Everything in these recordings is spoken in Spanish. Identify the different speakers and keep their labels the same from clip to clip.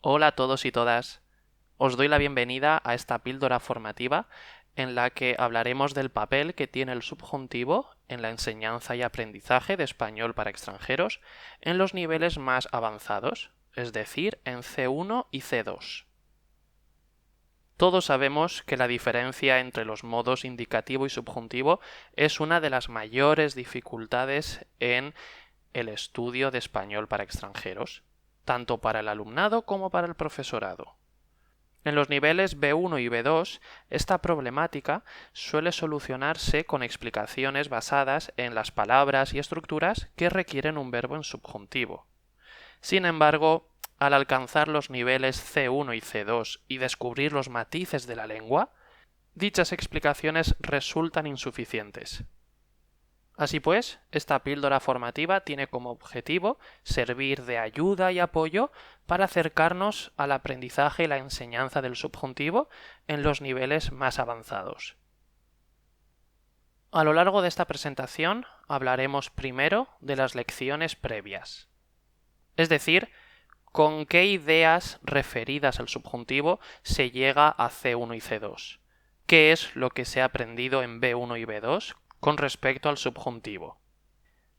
Speaker 1: Hola a todos y todas. Os doy la bienvenida a esta píldora formativa en la que hablaremos del papel que tiene el subjuntivo en la enseñanza y aprendizaje de español para extranjeros en los niveles más avanzados, es decir, en C1 y C2. Todos sabemos que la diferencia entre los modos indicativo y subjuntivo es una de las mayores dificultades en el estudio de español para extranjeros, tanto para el alumnado como para el profesorado. En los niveles B1 y B2, esta problemática suele solucionarse con explicaciones basadas en las palabras y estructuras que requieren un verbo en subjuntivo. Sin embargo, al alcanzar los niveles C1 y C2 y descubrir los matices de la lengua, dichas explicaciones resultan insuficientes. Así pues, esta píldora formativa tiene como objetivo servir de ayuda y apoyo para acercarnos al aprendizaje y la enseñanza del subjuntivo en los niveles más avanzados. A lo largo de esta presentación hablaremos primero de las lecciones previas, es decir, con qué ideas referidas al subjuntivo se llega a C1 y C2, qué es lo que se ha aprendido en B1 y B2 con respecto al subjuntivo.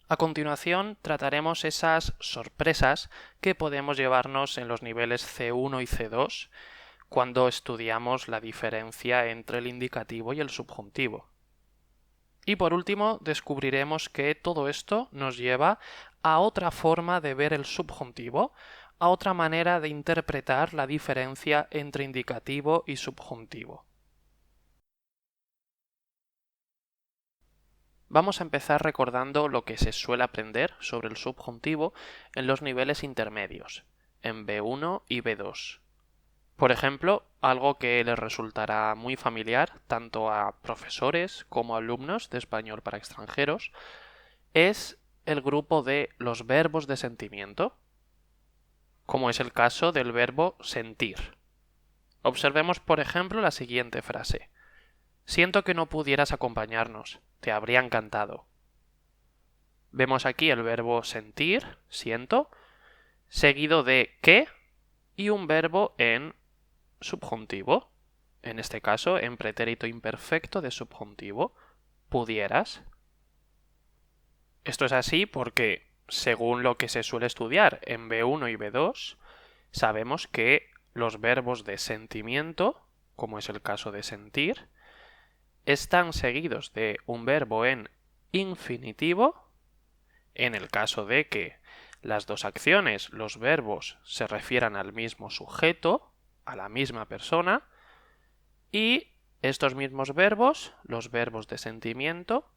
Speaker 1: A continuación trataremos esas sorpresas que podemos llevarnos en los niveles C1 y C2 cuando estudiamos la diferencia entre el indicativo y el subjuntivo. Y por último descubriremos que todo esto nos lleva a otra forma de ver el subjuntivo, a otra manera de interpretar la diferencia entre indicativo y subjuntivo. Vamos a empezar recordando lo que se suele aprender sobre el subjuntivo en los niveles intermedios, en B1 y B2. Por ejemplo, algo que les resultará muy familiar tanto a profesores como a alumnos de español para extranjeros es el grupo de los verbos de sentimiento, como es el caso del verbo sentir. Observemos, por ejemplo, la siguiente frase. Siento que no pudieras acompañarnos, te habría encantado. Vemos aquí el verbo sentir, siento, seguido de que y un verbo en subjuntivo, en este caso en pretérito imperfecto de subjuntivo, pudieras. Esto es así porque, según lo que se suele estudiar en B1 y B2, sabemos que los verbos de sentimiento, como es el caso de sentir, están seguidos de un verbo en infinitivo, en el caso de que las dos acciones, los verbos, se refieran al mismo sujeto, a la misma persona, y estos mismos verbos, los verbos de sentimiento,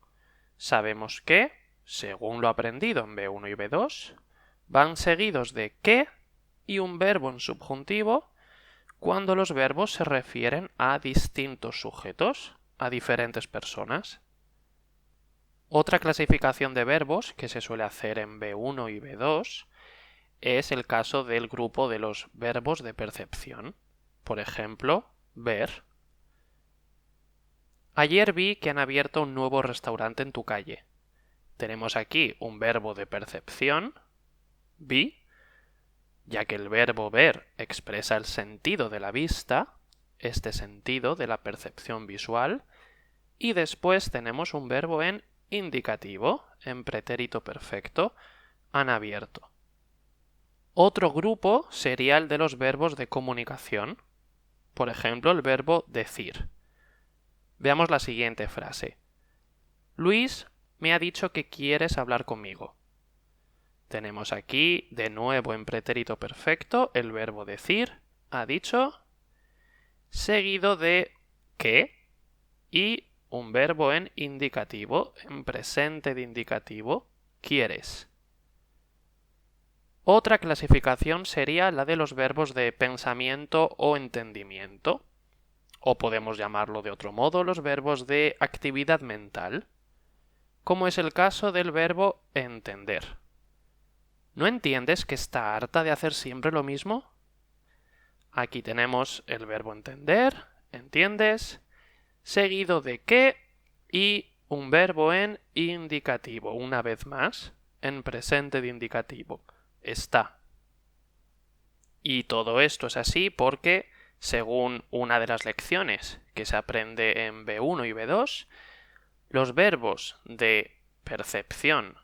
Speaker 1: sabemos que, según lo aprendido en B1 y B2, van seguidos de que y un verbo en subjuntivo cuando los verbos se refieren a distintos sujetos, a diferentes personas. Otra clasificación de verbos que se suele hacer en B1 y B2 es el caso del grupo de los verbos de percepción. Por ejemplo, ver. Ayer vi que han abierto un nuevo restaurante en tu calle. Tenemos aquí un verbo de percepción, vi, ya que el verbo ver expresa el sentido de la vista, este sentido de la percepción visual, y después tenemos un verbo en indicativo, en pretérito perfecto, han abierto. Otro grupo sería el de los verbos de comunicación, por ejemplo el verbo decir. Veamos la siguiente frase. Luis me ha dicho que quieres hablar conmigo. Tenemos aquí de nuevo en pretérito perfecto el verbo decir, ha dicho, seguido de que y un verbo en indicativo, en presente de indicativo, quieres. Otra clasificación sería la de los verbos de pensamiento o entendimiento, o podemos llamarlo de otro modo los verbos de actividad mental, como es el caso del verbo entender. ¿No entiendes que está harta de hacer siempre lo mismo? Aquí tenemos el verbo entender, entiendes, seguido de que y un verbo en indicativo, una vez más, en presente de indicativo, está. Y todo esto es así porque, según una de las lecciones que se aprende en B1 y B2, los verbos de percepción,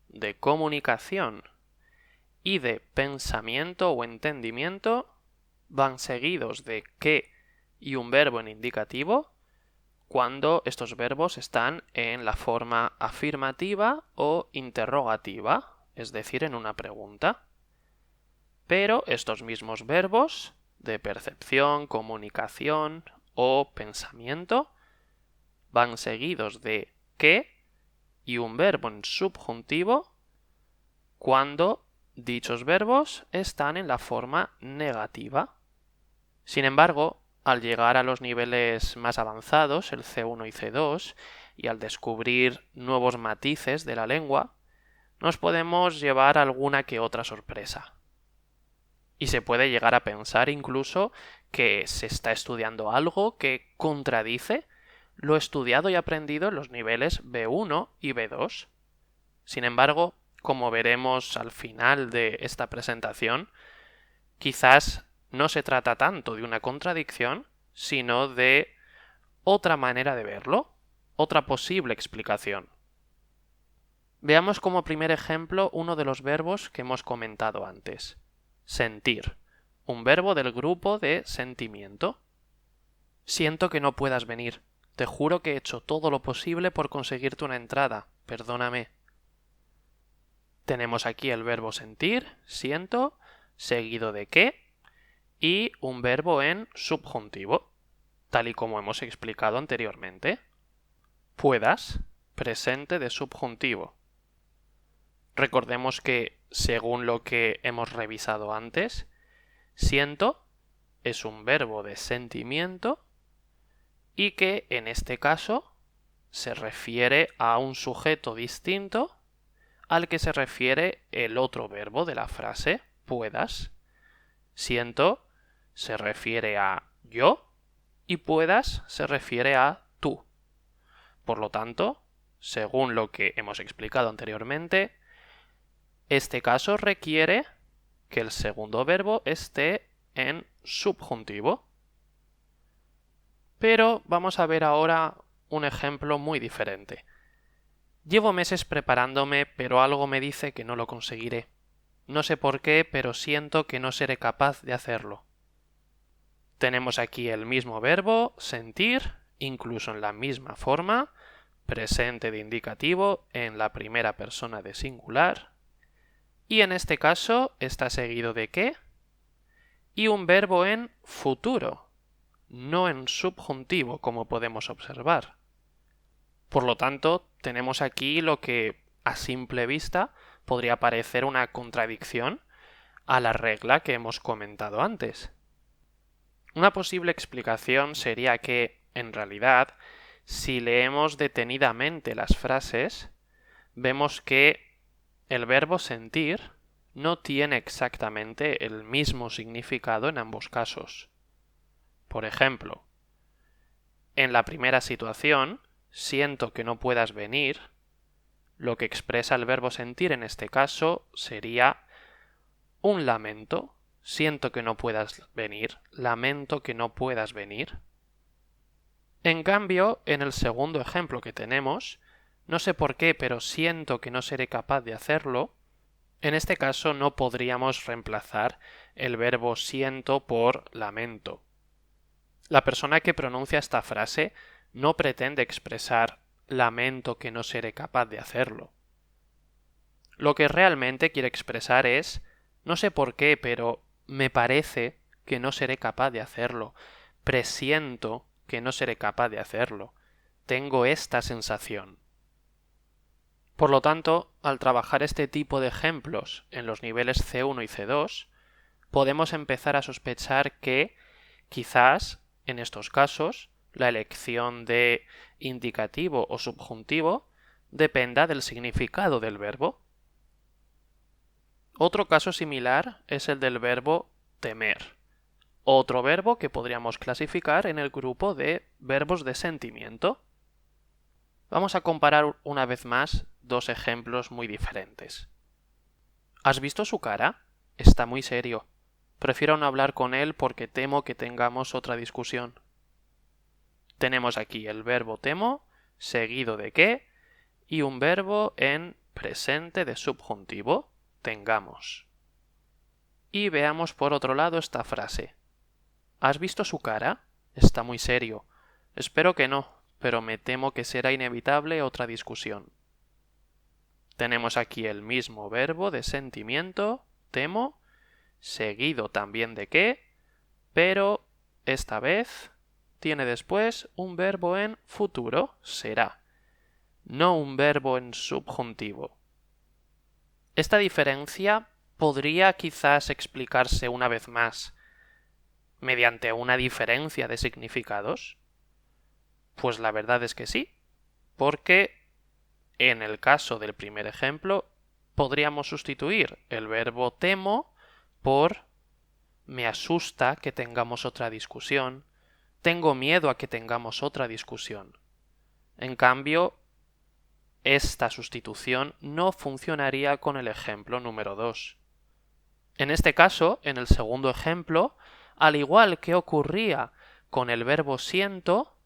Speaker 1: de comunicación y de pensamiento o entendimiento van seguidos de que y un verbo en indicativo cuando estos verbos están en la forma afirmativa o interrogativa, es decir, en una pregunta. Pero estos mismos verbos de percepción, comunicación o pensamiento van seguidos de que y un verbo en subjuntivo cuando dichos verbos están en la forma negativa. Sin embargo, al llegar a los niveles más avanzados, el C1 y C2, y al descubrir nuevos matices de la lengua, nos podemos llevar alguna que otra sorpresa. Y se puede llegar a pensar incluso que se está estudiando algo que contradice lo estudiado y aprendido en los niveles B1 y B2. Sin embargo, como veremos al final de esta presentación, quizás no se trata tanto de una contradicción, sino de otra manera de verlo, otra posible explicación. Veamos como primer ejemplo uno de los verbos que hemos comentado antes. Sentir, un verbo del grupo de sentimiento. Siento que no puedas venir. Te juro que he hecho todo lo posible por conseguirte una entrada. Perdóname. Tenemos aquí el verbo sentir, siento, seguido de que, y un verbo en subjuntivo, tal y como hemos explicado anteriormente. Puedas, presente de subjuntivo. Recordemos que, según lo que hemos revisado antes, siento es un verbo de sentimiento y que en este caso se refiere a un sujeto distinto al que se refiere el otro verbo de la frase, puedas. Siento se refiere a yo y puedas se refiere a tú. Por lo tanto, según lo que hemos explicado anteriormente, este caso requiere que el segundo verbo esté en subjuntivo. Pero vamos a ver ahora un ejemplo muy diferente. Llevo meses preparándome, pero algo me dice que no lo conseguiré. No sé por qué, pero siento que no seré capaz de hacerlo. Tenemos aquí el mismo verbo, sentir, incluso en la misma forma, presente de indicativo en la primera persona de singular, y en este caso está seguido de qué y un verbo en futuro, no en subjuntivo, como podemos observar. Por lo tanto, tenemos aquí lo que a simple vista podría parecer una contradicción a la regla que hemos comentado antes. Una posible explicación sería que, en realidad, si leemos detenidamente las frases, vemos que el verbo sentir no tiene exactamente el mismo significado en ambos casos. Por ejemplo, en la primera situación, siento que no puedas venir, lo que expresa el verbo sentir en este caso sería un lamento. Siento que no puedas venir, lamento que no puedas venir. En cambio, en el segundo ejemplo que tenemos, no sé por qué, pero siento que no seré capaz de hacerlo. En este caso no podríamos reemplazar el verbo siento por lamento. La persona que pronuncia esta frase no pretende expresar lamento que no seré capaz de hacerlo. Lo que realmente quiere expresar es no sé por qué, pero me parece que no seré capaz de hacerlo. Presiento que no seré capaz de hacerlo. Tengo esta sensación. Por lo tanto, al trabajar este tipo de ejemplos en los niveles C1 y C2, podemos empezar a sospechar que, quizás, en estos casos, la elección de indicativo o subjuntivo dependa del significado del verbo. Otro caso similar es el del verbo temer, otro verbo que podríamos clasificar en el grupo de verbos de sentimiento. Vamos a comparar una vez más dos ejemplos muy diferentes. ¿Has visto su cara? Está muy serio. Prefiero no hablar con él porque temo que tengamos otra discusión. Tenemos aquí el verbo temo, seguido de qué, y un verbo en presente de subjuntivo, tengamos. Y veamos por otro lado esta frase. ¿Has visto su cara? Está muy serio. Espero que no, pero me temo que será inevitable otra discusión. Tenemos aquí el mismo verbo de sentimiento, temo, seguido también de qué, pero esta vez tiene después un verbo en futuro, será, no un verbo en subjuntivo. Esta diferencia podría quizás explicarse una vez más mediante una diferencia de significados. Pues la verdad es que sí, porque en el caso del primer ejemplo podríamos sustituir el verbo temo por me asusta que tengamos otra discusión, tengo miedo a que tengamos otra discusión. En cambio, esta sustitución no funcionaría con el ejemplo número 2. En este caso, en el segundo ejemplo, al igual que ocurría con el verbo siento,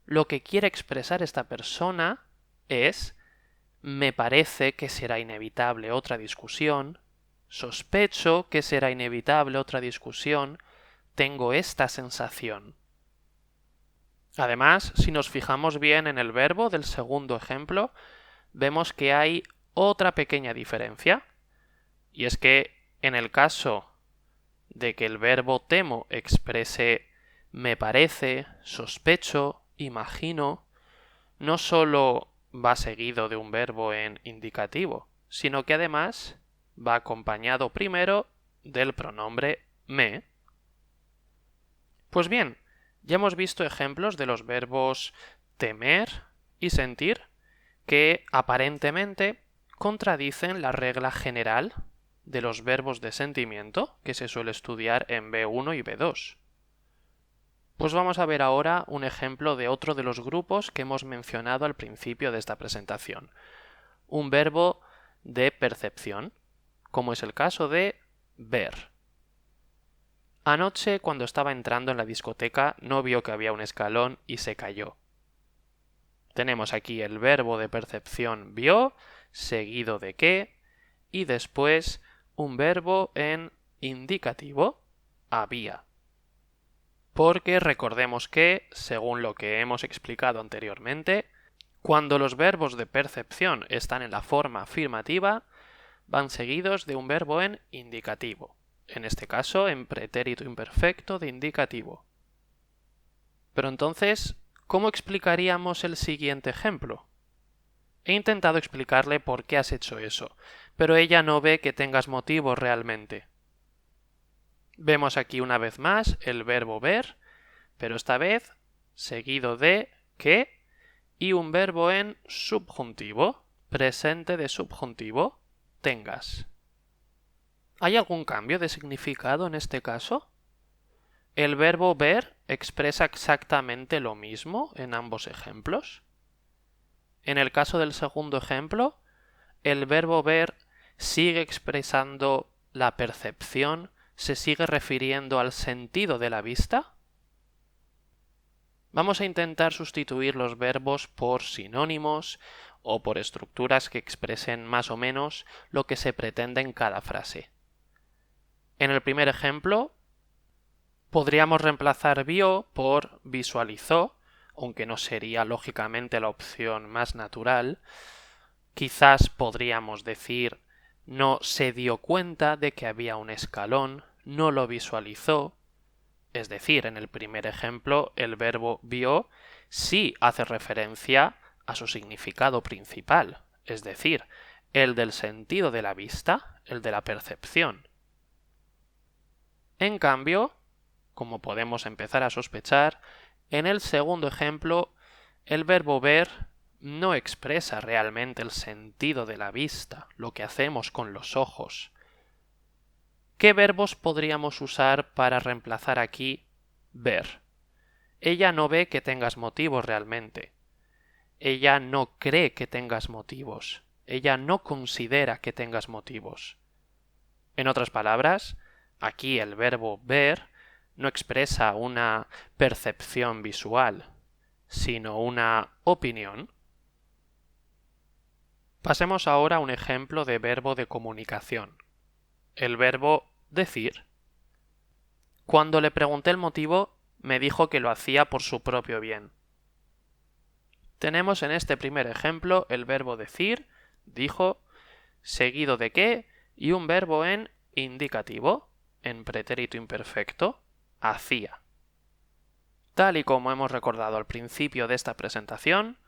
Speaker 1: lo que quiere expresar esta persona es me parece que será inevitable otra discusión, sospecho que será inevitable otra discusión, tengo esta sensación. Además, si nos fijamos bien en el verbo del segundo ejemplo, vemos que hay otra pequeña diferencia, y es que en el caso de que el verbo temo exprese me parece, sospecho, imagino, no solo va seguido de un verbo en indicativo, sino que además va acompañado primero del pronombre me. Pues bien, ya hemos visto ejemplos de los verbos temer y sentir que aparentemente contradicen la regla general de los verbos de sentimiento que se suele estudiar en B1 y B2. Pues vamos a ver ahora un ejemplo de otro de los grupos que hemos mencionado al principio de esta presentación. Un verbo de percepción, como es el caso de ver. Anoche, cuando estaba entrando en la discoteca, no vio que había un escalón y se cayó. Tenemos aquí el verbo de percepción vio, seguido de qué, y después un verbo en indicativo, había. Porque recordemos que, según lo que hemos explicado anteriormente, cuando los verbos de percepción están en la forma afirmativa, van seguidos de un verbo en indicativo, en este caso en pretérito imperfecto de indicativo. Pero entonces, ¿cómo explicaríamos el siguiente ejemplo? He intentado explicarle por qué has hecho eso, pero ella no ve que tengas motivos realmente. Vemos aquí una vez más el verbo ver, pero esta vez seguido de que y un verbo en subjuntivo, presente de subjuntivo, tengas. ¿Hay algún cambio de significado en este caso? ¿El verbo ver expresa exactamente lo mismo en ambos ejemplos? En el caso del segundo ejemplo, el verbo ver sigue expresando la percepción, se sigue refiriendo al sentido de la vista. Vamos a intentar sustituir los verbos por sinónimos o por estructuras que expresen más o menos lo que se pretende en cada frase. En el primer ejemplo, podríamos reemplazar vio por visualizó, aunque no sería lógicamente la opción más natural. Quizás podríamos decir no se dio cuenta de que había un escalón, no lo visualizó. Es decir, en el primer ejemplo, el verbo vio sí hace referencia a su significado principal, es decir, el del sentido de la vista, el de la percepción. En cambio, como podemos empezar a sospechar, en el segundo ejemplo, el verbo ver no expresa realmente el sentido de la vista, lo que hacemos con los ojos. ¿Qué verbos podríamos usar para reemplazar aquí ver? Ella no ve que tengas motivos realmente. Ella no cree que tengas motivos. Ella no considera que tengas motivos. En otras palabras, aquí el verbo ver no expresa una percepción visual, sino una opinión. Pasemos ahora a un ejemplo de verbo de comunicación. El verbo decir. Cuando le pregunté el motivo, me dijo que lo hacía por su propio bien. Tenemos en este primer ejemplo el verbo decir, dijo, seguido de qué y un verbo en indicativo, en pretérito imperfecto, hacía. Tal y como hemos recordado al principio de esta presentación,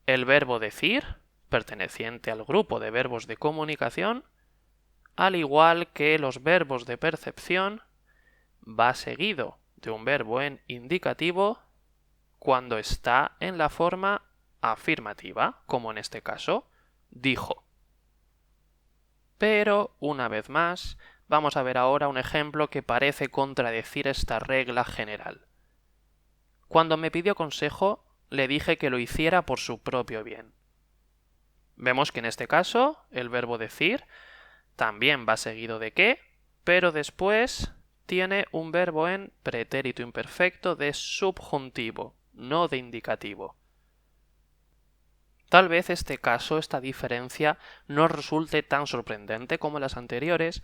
Speaker 1: el verbo decir, perteneciente al grupo de verbos de comunicación, al igual que los verbos de percepción, va seguido de un verbo en indicativo cuando está en la forma afirmativa, como en este caso, dijo. Pero, una vez más, vamos a ver ahora un ejemplo que parece contradecir esta regla general. Cuando me pidió consejo, le dije que lo hiciera por su propio bien. Vemos que en este caso, el verbo decir también va seguido de qué, pero después tiene un verbo en pretérito imperfecto de subjuntivo, no de indicativo. Tal vez esta diferencia no resulte tan sorprendente como las anteriores,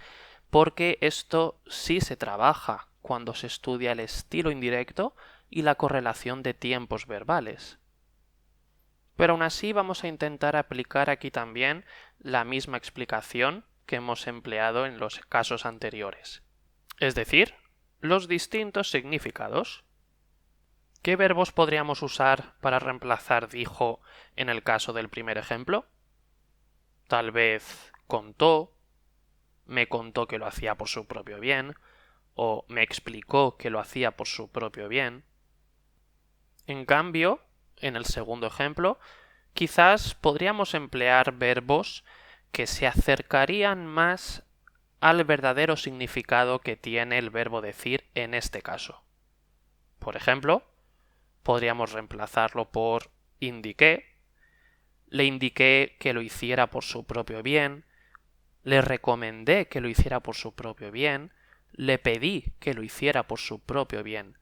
Speaker 1: porque esto sí se trabaja cuando se estudia el estilo indirecto y la correlación de tiempos verbales. Pero aún así vamos a intentar aplicar aquí también la misma explicación que hemos empleado en los casos anteriores. Es decir, los distintos significados. ¿Qué verbos podríamos usar para reemplazar dijo en el caso del primer ejemplo? Tal vez contó, me contó que lo hacía por su propio bien, o me explicó que lo hacía por su propio bien. En cambio, en el segundo ejemplo, quizás podríamos emplear verbos que se acercarían más al verdadero significado que tiene el verbo decir en este caso. Por ejemplo, podríamos reemplazarlo por indiqué, le indiqué que lo hiciera por su propio bien, le recomendé que lo hiciera por su propio bien, le pedí que lo hiciera por su propio bien.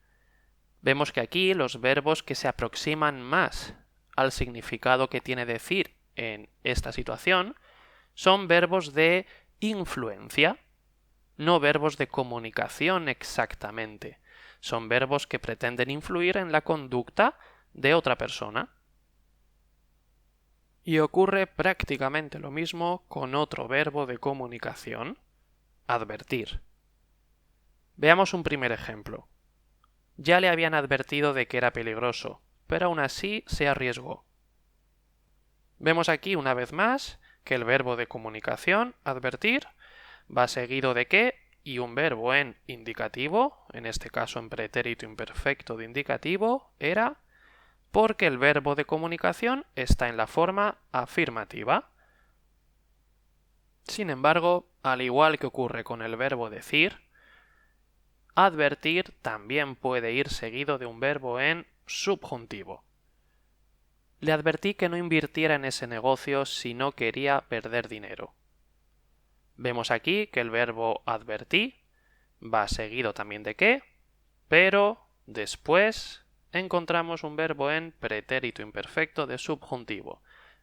Speaker 1: Vemos que aquí los verbos que se aproximan más al significado que tiene decir en esta situación son verbos de influencia, no verbos de comunicación exactamente. Son verbos que pretenden influir en la conducta de otra persona. Y ocurre prácticamente lo mismo con otro verbo de comunicación, advertir. Veamos un primer ejemplo. Ya le habían advertido de que era peligroso, pero aún así se arriesgó. Vemos aquí una vez más que el verbo de comunicación, advertir, va seguido de qué y un verbo en indicativo, en este caso en pretérito imperfecto de indicativo, era porque el verbo de comunicación está en la forma afirmativa. Sin embargo, al igual que ocurre con el verbo decir, advertir también puede ir seguido de un verbo en subjuntivo. Le advertí que no invirtiera en ese negocio si no quería perder dinero. Vemos aquí que el verbo advertí va seguido también de qué, pero después encontramos un verbo en pretérito imperfecto de subjuntivo,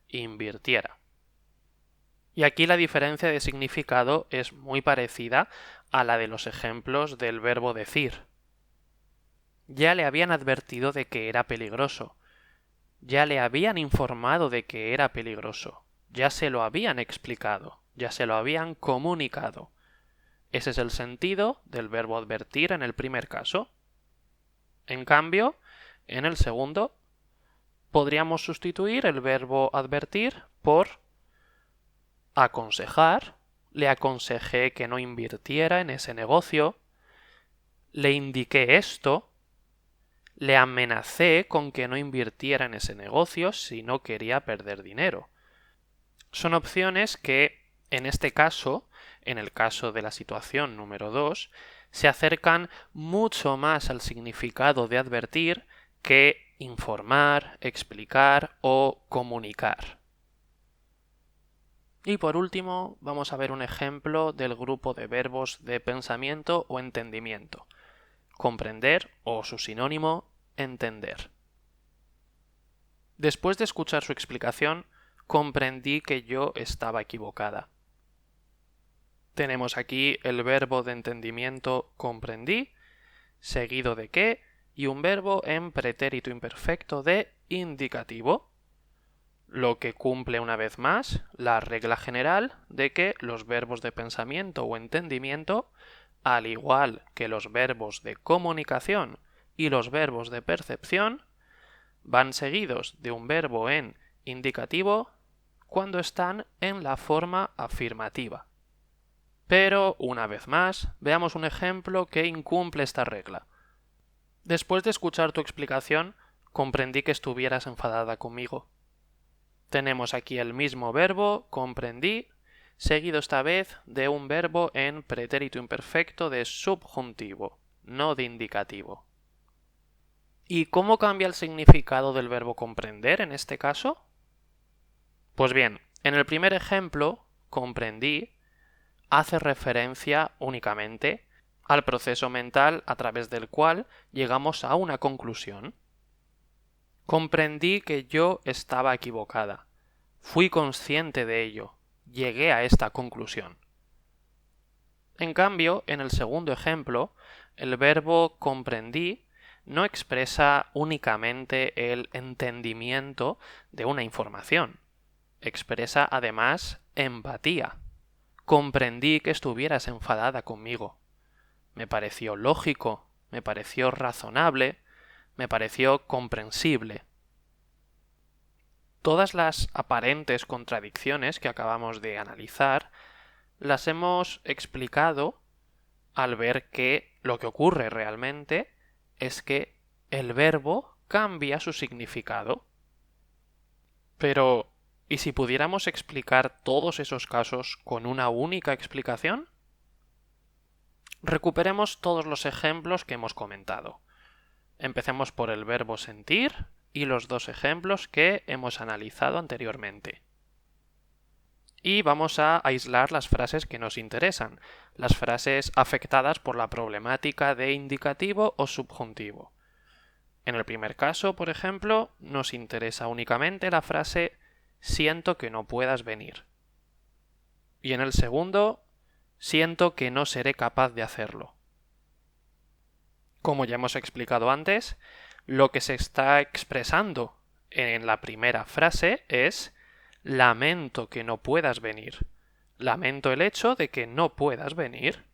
Speaker 1: invirtiera. Y aquí la diferencia de significado es muy parecida a la de los ejemplos del verbo decir. Ya le habían advertido de que era peligroso. Ya le habían informado de que era peligroso. Ya se lo habían explicado. Ya se lo habían comunicado. Ese es el sentido del verbo advertir en el primer caso. En cambio, en el segundo, podríamos sustituir el verbo advertir por aconsejar. Le aconsejé que no invirtiera en ese negocio. Le indiqué esto. Le amenacé con que no invirtiera en ese negocio si no quería perder dinero. Son opciones que, en este caso, en el caso de la situación número 2, se acercan mucho más al significado de advertir que informar, explicar o comunicar. Y por último, vamos a ver un ejemplo del grupo de verbos de pensamiento o entendimiento. Comprender, o su sinónimo, entender. Después de escuchar su explicación, comprendí que yo estaba equivocada. Tenemos aquí el verbo de entendimiento comprendí, seguido de que, y un verbo en pretérito imperfecto de indicativo, lo que cumple una vez más la regla general de que los verbos de pensamiento o entendimiento, al igual que los verbos de comunicación y los verbos de percepción, van seguidos de un verbo en indicativo cuando están en la forma afirmativa. Pero, una vez más, veamos un ejemplo que incumple esta regla. Después de escuchar tu explicación, comprendí que estuvieras enfadada conmigo. Tenemos aquí el mismo verbo, comprendí, seguido esta vez de un verbo en pretérito imperfecto de subjuntivo, no de indicativo. ¿Y cómo cambia el significado del verbo comprender en este caso? Pues bien, en el primer ejemplo, comprendí, hace referencia únicamente al proceso mental a través del cual llegamos a una conclusión. Comprendí que yo estaba equivocada. Fui consciente de ello. Llegué a esta conclusión. En cambio, en el segundo ejemplo, el verbo comprendí no expresa únicamente el entendimiento de una información. Expresa además empatía. Comprendí que estuvieras enfadada conmigo. Me pareció lógico, me pareció razonable, me pareció comprensible. Todas las aparentes contradicciones que acabamos de analizar las hemos explicado al ver que lo que ocurre realmente es que el verbo cambia su significado. Pero, ¿y si pudiéramos explicar todos esos casos con una única explicación? Recuperemos todos los ejemplos que hemos comentado. Empecemos por el verbo sentir y los dos ejemplos que hemos analizado anteriormente. Y vamos a aislar las frases que nos interesan, las frases afectadas por la problemática de indicativo o subjuntivo. En el primer caso, por ejemplo, nos interesa únicamente la frase siento que no puedas venir. Y en el segundo, siento que no seré capaz de hacerlo. Como ya hemos explicado antes, lo que se está expresando en la primera frase es lamento que no puedas venir. Lamento el hecho de que no puedas venir.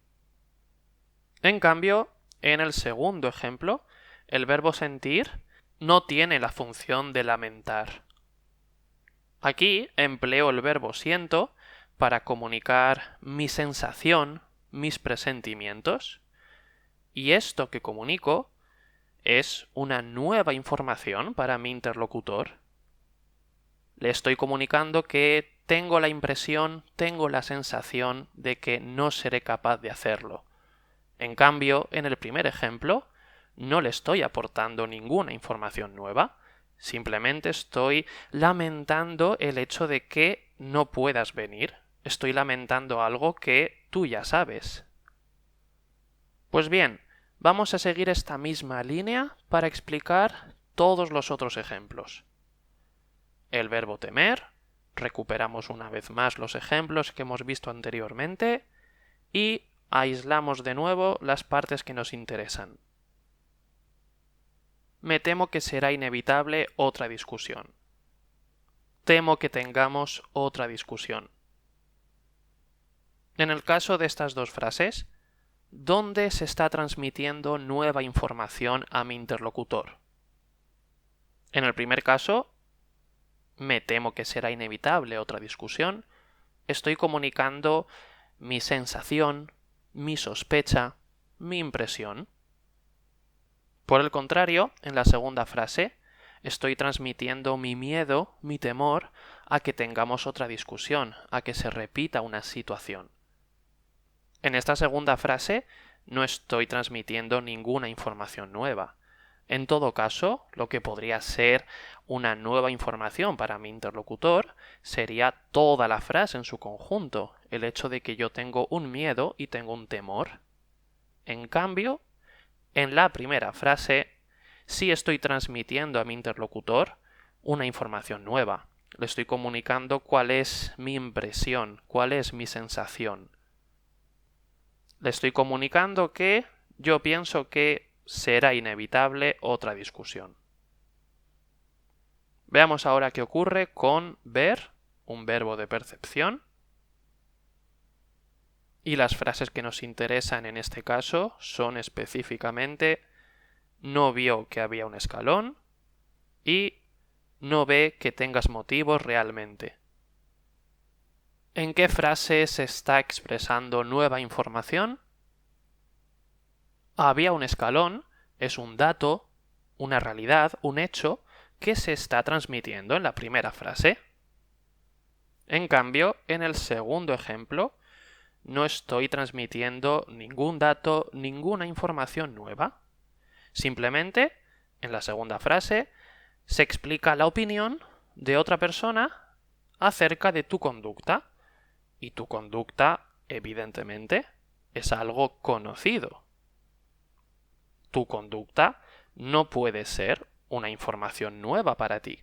Speaker 1: En cambio, en el segundo ejemplo, el verbo sentir no tiene la función de lamentar. Aquí empleo el verbo siento para comunicar mi sensación, mis presentimientos, y esto que comunico es una nueva información para mi interlocutor. Le estoy comunicando que tengo la impresión, tengo la sensación de que no seré capaz de hacerlo. En cambio, en el primer ejemplo, no le estoy aportando ninguna información nueva, simplemente estoy lamentando el hecho de que no puedas venir. Estoy lamentando algo que tú ya sabes. Pues bien, vamos a seguir esta misma línea para explicar todos los otros ejemplos. El verbo temer, recuperamos una vez más los ejemplos que hemos visto anteriormente y aislamos de nuevo las partes que nos interesan. Me temo que será inevitable otra discusión. Temo que tengamos otra discusión. En el caso de estas dos frases, ¿dónde se está transmitiendo nueva información a mi interlocutor? En el primer caso, me temo que será inevitable otra discusión, estoy comunicando mi sensación, mi sospecha, mi impresión. Por el contrario, en la segunda frase, estoy transmitiendo mi miedo, mi temor, a que tengamos otra discusión, a que se repita una situación. En esta segunda frase no estoy transmitiendo ninguna información nueva. En todo caso, lo que podría ser una nueva información para mi interlocutor sería toda la frase en su conjunto, el hecho de que yo tengo un miedo y tengo un temor. En cambio, en la primera frase, sí estoy transmitiendo a mi interlocutor una información nueva. Le estoy comunicando cuál es mi impresión, cuál es mi sensación. Le estoy comunicando que yo pienso que será inevitable otra discusión. Veamos ahora qué ocurre con ver, un verbo de percepción. Y las frases que nos interesan en este caso son específicamente no vio que había un escalón y no ve que tengas motivos realmente. ¿En qué frase se está expresando nueva información? Había un escalón es un dato, una realidad, un hecho que se está transmitiendo en la primera frase. En cambio, en el segundo ejemplo, no estoy transmitiendo ningún dato, ninguna información nueva. Simplemente, en la segunda frase, se explica la opinión de otra persona acerca de tu conducta. Y tu conducta, evidentemente, es algo conocido. Tu conducta no puede ser una información nueva para ti.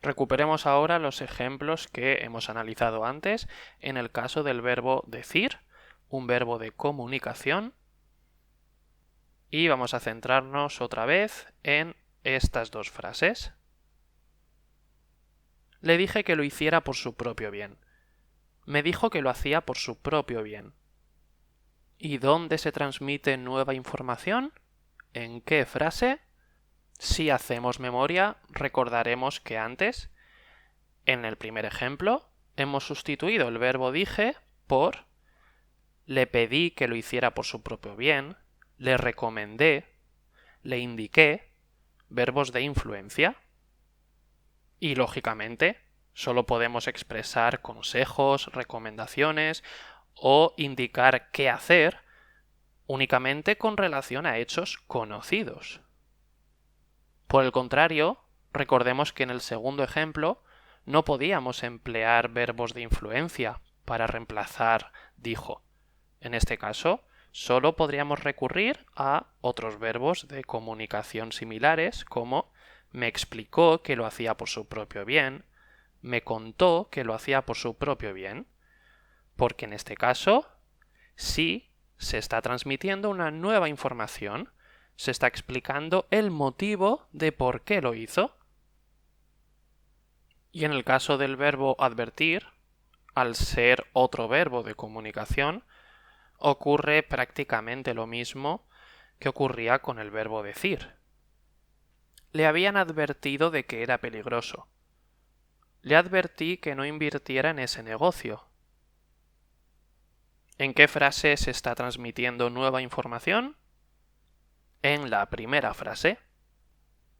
Speaker 1: Recuperemos ahora los ejemplos que hemos analizado antes en el caso del verbo decir, un verbo de comunicación, y vamos a centrarnos otra vez en estas dos frases. Le dije que lo hiciera por su propio bien. Me dijo que lo hacía por su propio bien. ¿Y dónde se transmite nueva información? ¿En qué frase? Si hacemos memoria, recordaremos que antes, en el primer ejemplo, hemos sustituido el verbo dije por le pedí que lo hiciera por su propio bien, le recomendé, le indiqué, verbos de influencia. Y, lógicamente, solo podemos expresar consejos, recomendaciones o indicar qué hacer únicamente con relación a hechos conocidos. Por el contrario, recordemos que en el segundo ejemplo no podíamos emplear verbos de influencia para reemplazar dijo. En este caso, solo podríamos recurrir a otros verbos de comunicación similares como me explicó que lo hacía por su propio bien, me contó que lo hacía por su propio bien, porque en este caso sí se está transmitiendo una nueva información, se está explicando el motivo de por qué lo hizo. Y en el caso del verbo advertir, al ser otro verbo de comunicación, ocurre prácticamente lo mismo que ocurría con el verbo decir. Le habían advertido de que era peligroso. Le advertí que no invirtiera en ese negocio. ¿En qué frase se está transmitiendo nueva información? En la primera frase.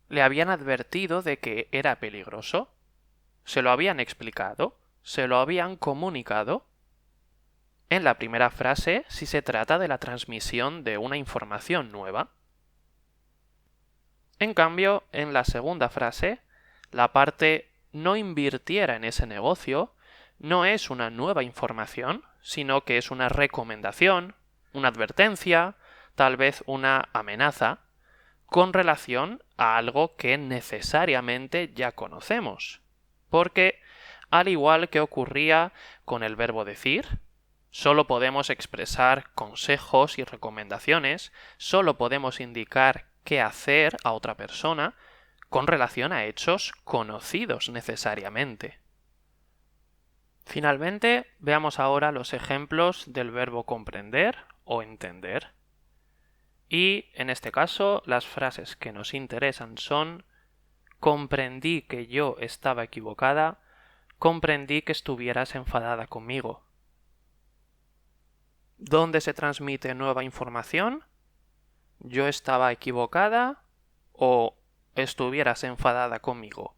Speaker 1: Le habían advertido de que era peligroso. Se lo habían explicado. Se lo habían comunicado. En la primera frase sí se trata de la transmisión de una información nueva. En cambio, en la segunda frase, la parte no invirtiera en ese negocio no es una nueva información, sino que es una recomendación, una advertencia, tal vez una amenaza, con relación a algo que necesariamente ya conocemos. Porque, al igual que ocurría con el verbo decir, solo podemos expresar consejos y recomendaciones, solo podemos indicar qué hacer a otra persona con relación a hechos conocidos necesariamente. Finalmente, veamos ahora los ejemplos del verbo comprender o entender. Y, en este caso, las frases que nos interesan son comprendí que yo estaba equivocada, comprendí que estuvieras enfadada conmigo. ¿Dónde se transmite nueva información? Yo estaba equivocada o estuvieras enfadada conmigo.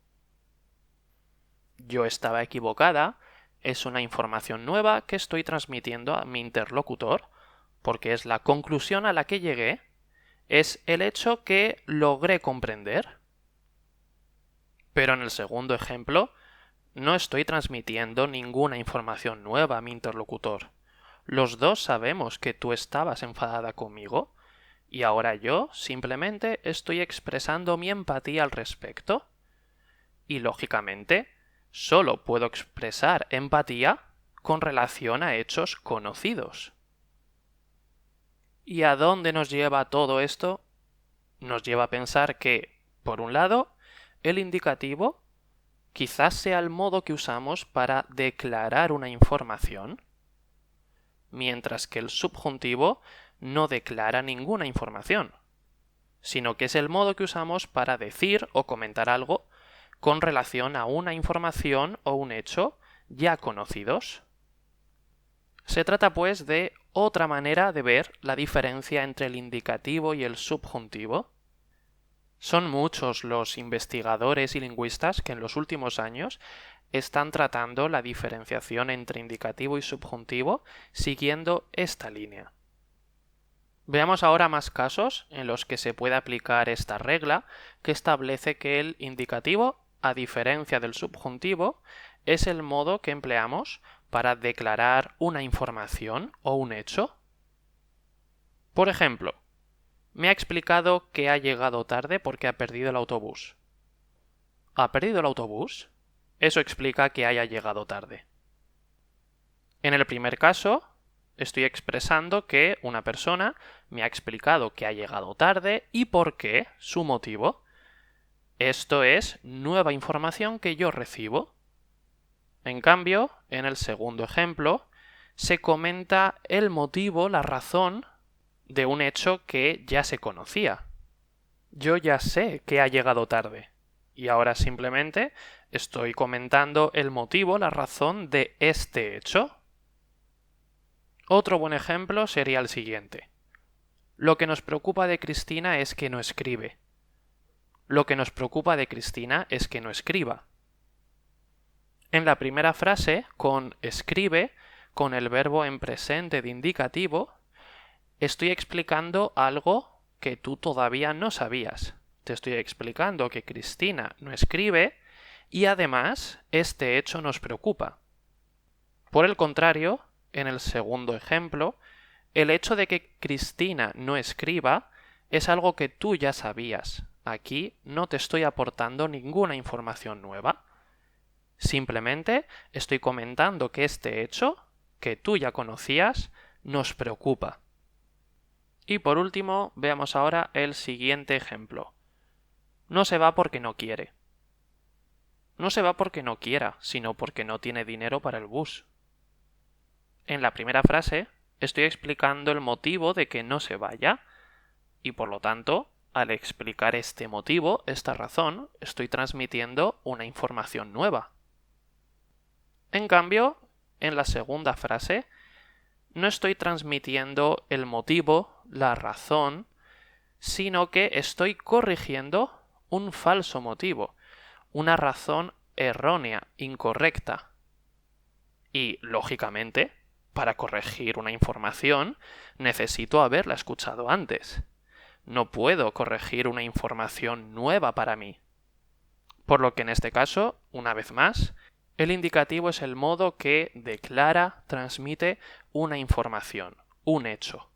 Speaker 1: Yo estaba equivocada es una información nueva que estoy transmitiendo a mi interlocutor porque es la conclusión a la que llegué es el hecho que logré comprender. Pero en el segundo ejemplo, no estoy transmitiendo ninguna información nueva a mi interlocutor. Los dos sabemos que tú estabas enfadada conmigo y ahora yo simplemente estoy expresando mi empatía al respecto. Y lógicamente, solo puedo expresar empatía con relación a hechos conocidos. ¿Y a dónde nos lleva todo esto? Nos lleva a pensar que, por un lado, el indicativo quizás sea el modo que usamos para declarar una información, mientras que el subjuntivo no declara ninguna información, sino que es el modo que usamos para decir o comentar algo con relación a una información o un hecho ya conocidos. Se trata, pues, de otra manera de ver la diferencia entre el indicativo y el subjuntivo. Son muchos los investigadores y lingüistas que en los últimos años están tratando la diferenciación entre indicativo y subjuntivo siguiendo esta línea. Veamos ahora más casos en los que se puede aplicar esta regla que establece que el indicativo, a diferencia del subjuntivo, es el modo que empleamos para declarar una información o un hecho. Por ejemplo, me ha explicado que ha llegado tarde porque ha perdido el autobús. ¿Ha perdido el autobús? Eso explica que haya llegado tarde. En el primer caso, estoy expresando que una persona me ha explicado que ha llegado tarde y por qué, su motivo. Esto es nueva información que yo recibo. En cambio, en el segundo ejemplo, se comenta el motivo, la razón de un hecho que ya se conocía. Yo ya sé que ha llegado tarde y ahora simplemente estoy comentando el motivo, la razón de este hecho. Otro buen ejemplo sería el siguiente. Lo que nos preocupa de Cristina es que no escribe. Lo que nos preocupa de Cristina es que no escriba. En la primera frase, con escribe, con el verbo en presente de indicativo, estoy explicando algo que tú todavía no sabías. Te estoy explicando que Cristina no escribe y además este hecho nos preocupa. Por el contrario, en el segundo ejemplo, el hecho de que Cristina no escriba es algo que tú ya sabías. Aquí no te estoy aportando ninguna información nueva. Simplemente estoy comentando que este hecho, que tú ya conocías, nos preocupa. Y por último, veamos ahora el siguiente ejemplo. No se va porque no quiere. No se va porque no quiera, sino porque no tiene dinero para el bus. En la primera frase, estoy explicando el motivo de que no se vaya, y por lo tanto, al explicar este motivo, esta razón, estoy transmitiendo una información nueva. En cambio, en la segunda frase, no estoy transmitiendo el motivo, la razón, sino que estoy corrigiendo un falso motivo, una razón errónea, incorrecta. Y, lógicamente, para corregir una información, necesito haberla escuchado antes. No puedo corregir una información nueva para mí. Por lo que en este caso, una vez más, el indicativo es el modo que declara, transmite una información, un hecho.